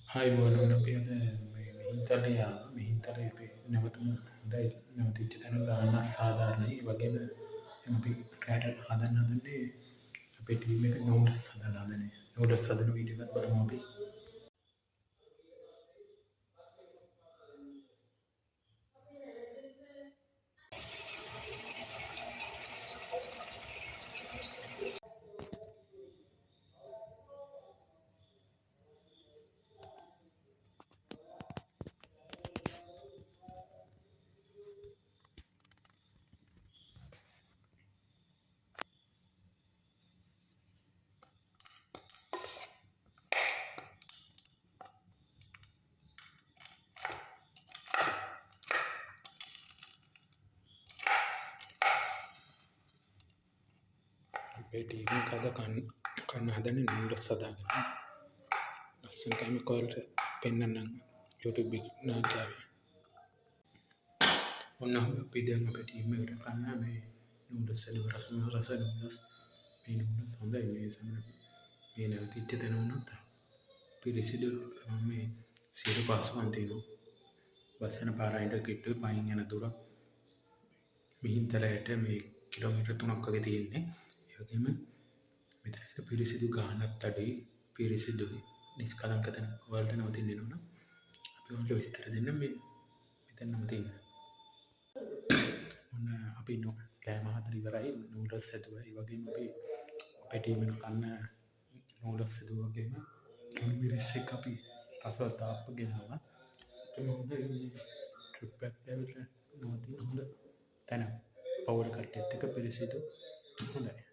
ආයුබෝවන් අපි අද මේ මිහින්තලේ ආවා. මිහින්තලේ අපි නැවතුම හොඳයි නැවතිච්ච තැන ගානක් සාධාරණයි. ඒ වගේම අපි රැට හදන්නේ අපේ ටීම් එක නූඩල්ස් හදන්නේ. නූඩල්ස් හදන වීඩියෝ එකක් බලමු අපි. අපේ ටීම් එක අද කන්න හදන්නේ නූඩල්ස් හදාගන්න. ලස්සන කැමි කොල්ට පෙන්නන්නම් YouTube එකේ. ඔන්න අපි දැන් අපේ ටීම් එකට කන්න මේ නූඩල්ස් රස නූඩල්ස්. මේ නූඩල්ස් හොඳයි මේ සමහර මේ නැවතිච්ච තැන වුණත් පිරිසිදු මේ සියලු පාසුකම් තියෙනවා. බස් යන පාරයින්ට කිට්ටුවේ පයින් යන දුර මිහින්තලයට මේ කිලෝමීටර් 3ක් වගේ තියෙන්නේ. ඒ වගේම මෙතන පිරිසිදු ගානක් අඩුයි. පිරිසිදුයි. නිෂ්කලංක තැන වලට නවතින්න ඕන. අපි ඔයාලට විස්තර දෙන්න මේ මෙතන නවතින්න. ඔන්න අපි කෑම හදලා ඉවරයි. නූඩල්ස් හදුවා. ඒ වගේම අපි අපේ ටීම් එක කන්න නූඩල්ස් හදුවා වගේම මිරිස් එක අපි රසවත් ආප්ප ගෙනාවා. ඒ මොකද මේ ට්‍රිප් එකක් ඇවිල්ලා නවතින හොඳ තැන. පවුල් කට්ටියත් එක්ක පිරිසිදු හොඳයි.